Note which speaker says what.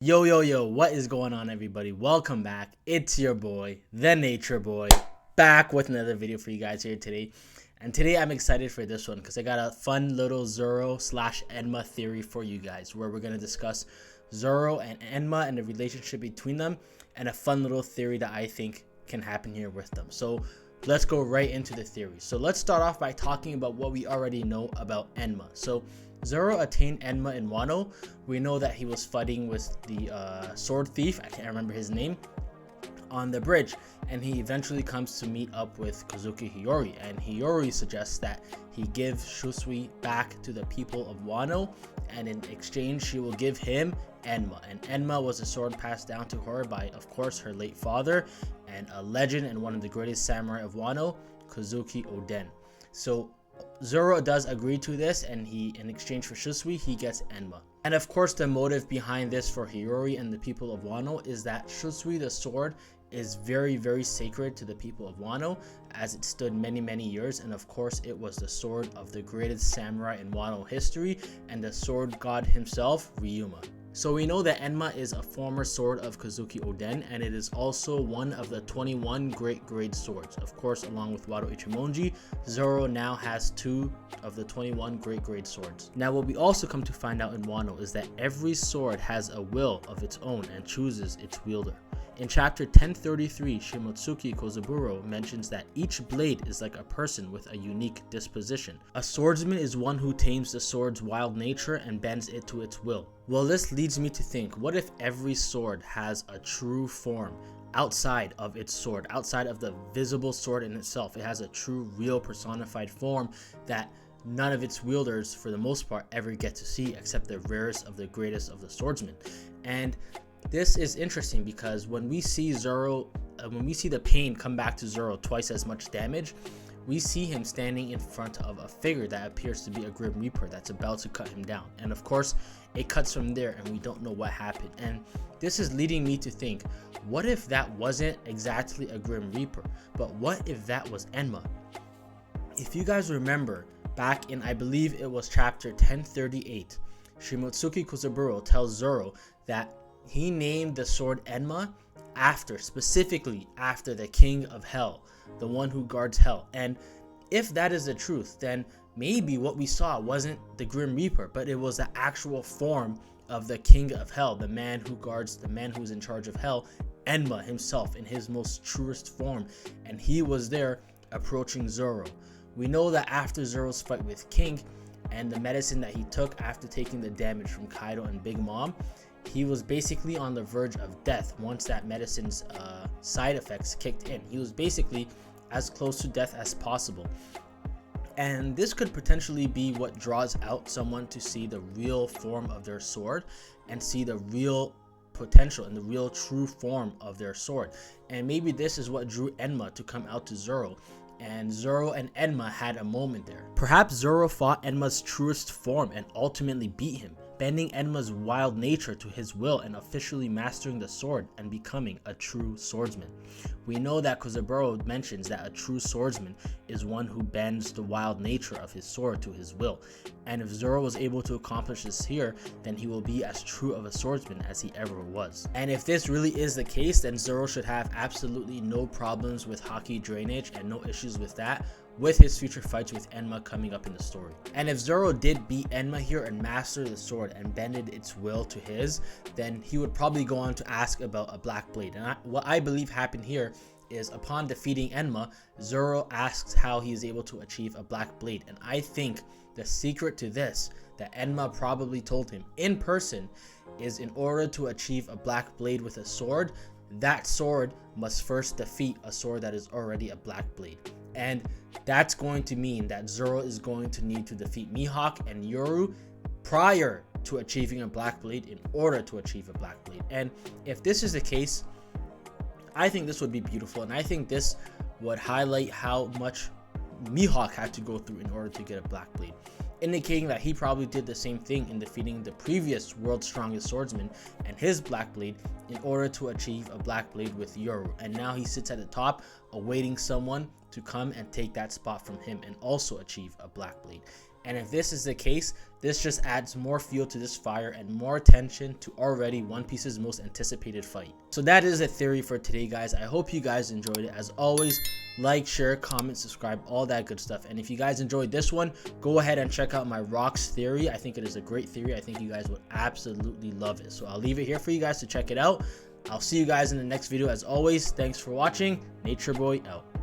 Speaker 1: Yo, yo, yo, what is going on, everybody? Welcome back. It's your boy, the Nature Boy, back with another video for you guys here today. And today I'm excited for this one because I got a fun little Zoro slash Enma theory for you guys where we're going to discuss Zoro and Enma and the relationship between them and a fun little theory that I think can happen here with them. So let's go right into the theory. So let's start off by talking about what we already know about Enma. So Zoro attained Enma in Wano. We know that he was fighting with the sword thief, I can't remember his name, on the bridge, and he eventually comes to meet up with Kozuki Hiyori, and Hiyori suggests that he give Shusui back to the people of Wano, and in exchange she will give him Enma. And Enma was a sword passed down to her by, of course, her late father and a legend and one of the greatest samurai of Wano, Kozuki Oden. So Zoro does agree to this, and in exchange for Shusui, he gets Enma. And of course, the motive behind this for Hiyori and the people of Wano is that Shusui the sword is very, very sacred to the people of Wano, as it stood many, many years, and of course it was the sword of the greatest samurai in Wano history and the sword god himself, Ryuma. So we know that Enma is a former sword of Kozuki Oden, and it is also one of the 21 great grade swords. Of course, along with Wado Ichimonji, Zoro now has 2 of the 21 great grade swords. Now what we also come to find out in Wano is that every sword has a will of its own and chooses its wielder. In chapter 1033, Shimotsuki Kozaburo mentions that each blade is like a person with a unique disposition. A swordsman is one who tames the sword's wild nature and bends it to its will. Well, this leads me to think, what if every sword has a true form outside of its sword, outside of the visible sword in itself? It has a true, real personified form that none of its wielders, for the most part, ever get to see, except the rarest of the greatest of the swordsmen. And this is interesting because when we see Zoro, when we see the pain come back to Zoro twice as much damage, we see him standing in front of a figure that appears to be a Grim Reaper that's about to cut him down. And of course, it cuts from there and we don't know what happened. And this is leading me to think, what if that wasn't exactly a Grim Reaper, but what if that was Enma? If you guys remember, back in, I believe it was chapter 1038, Shimotsuki Kozaburo tells Zoro that he named the sword Enma specifically after the king of hell, the one who guards hell. And if that is the truth, then maybe what we saw wasn't the Grim Reaper, but it was the actual form of the king of hell, the man who's in charge of hell, Enma himself in his most truest form. And he was there approaching Zoro. We know that after Zoro's fight with King and the medicine that he took after taking the damage from Kaido and Big Mom, he was basically on the verge of death once that medicine's side effects kicked in. He was basically as close to death as possible. And this could potentially be what draws out someone to see the real form of their sword and see the real potential and the real true form of their sword. And maybe this is what drew Enma to come out to Zoro. And Zoro and Enma had a moment there. Perhaps Zoro fought Enma's truest form and ultimately beat him, bending Enma's wild nature to his will and officially mastering the sword and becoming a true swordsman. We know that Kozaburo mentions that a true swordsman is one who bends the wild nature of his sword to his will. And if Zoro was able to accomplish this here, then he will be as true of a swordsman as he ever was. And if this really is the case, then Zoro should have absolutely no problems with Haki drainage and no issues with that, with his future fights with Enma coming up in the story. And if Zoro did beat Enma here and master the sword and bended its will to his, then he would probably go on to ask about a black blade. And what I believe happened here is, upon defeating Enma, Zoro asks how he is able to achieve a black blade. And I think the secret to this that Enma probably told him in person is, in order to achieve a black blade with a sword, that sword must first defeat a sword that is already a black blade. And that's going to mean that Zoro is going to need to defeat Mihawk and Yoru prior to achieving a black blade in order to achieve a black blade. And if this is the case, I think this would be beautiful, and I think this would highlight how much Mihawk had to go through in order to get a black blade, indicating that he probably did the same thing in defeating the previous world's strongest swordsman and his black blade in order to achieve a black blade with Yoru. And now he sits at the top awaiting someone to come and take that spot from him and also achieve a black blade. And if this is the case, this just adds more fuel to this fire and more attention to already One Piece's most anticipated fight. So that is a theory for today, guys. I hope you guys enjoyed it. As always, like, share, comment, subscribe, all that good stuff. And if you guys enjoyed this one, go ahead and check out my rocks theory. I think it is a great theory. I think you guys would absolutely love it. So I'll leave it here for you guys to check it out. I'll see you guys in the next video. As always, thanks for watching. Nature Boy out.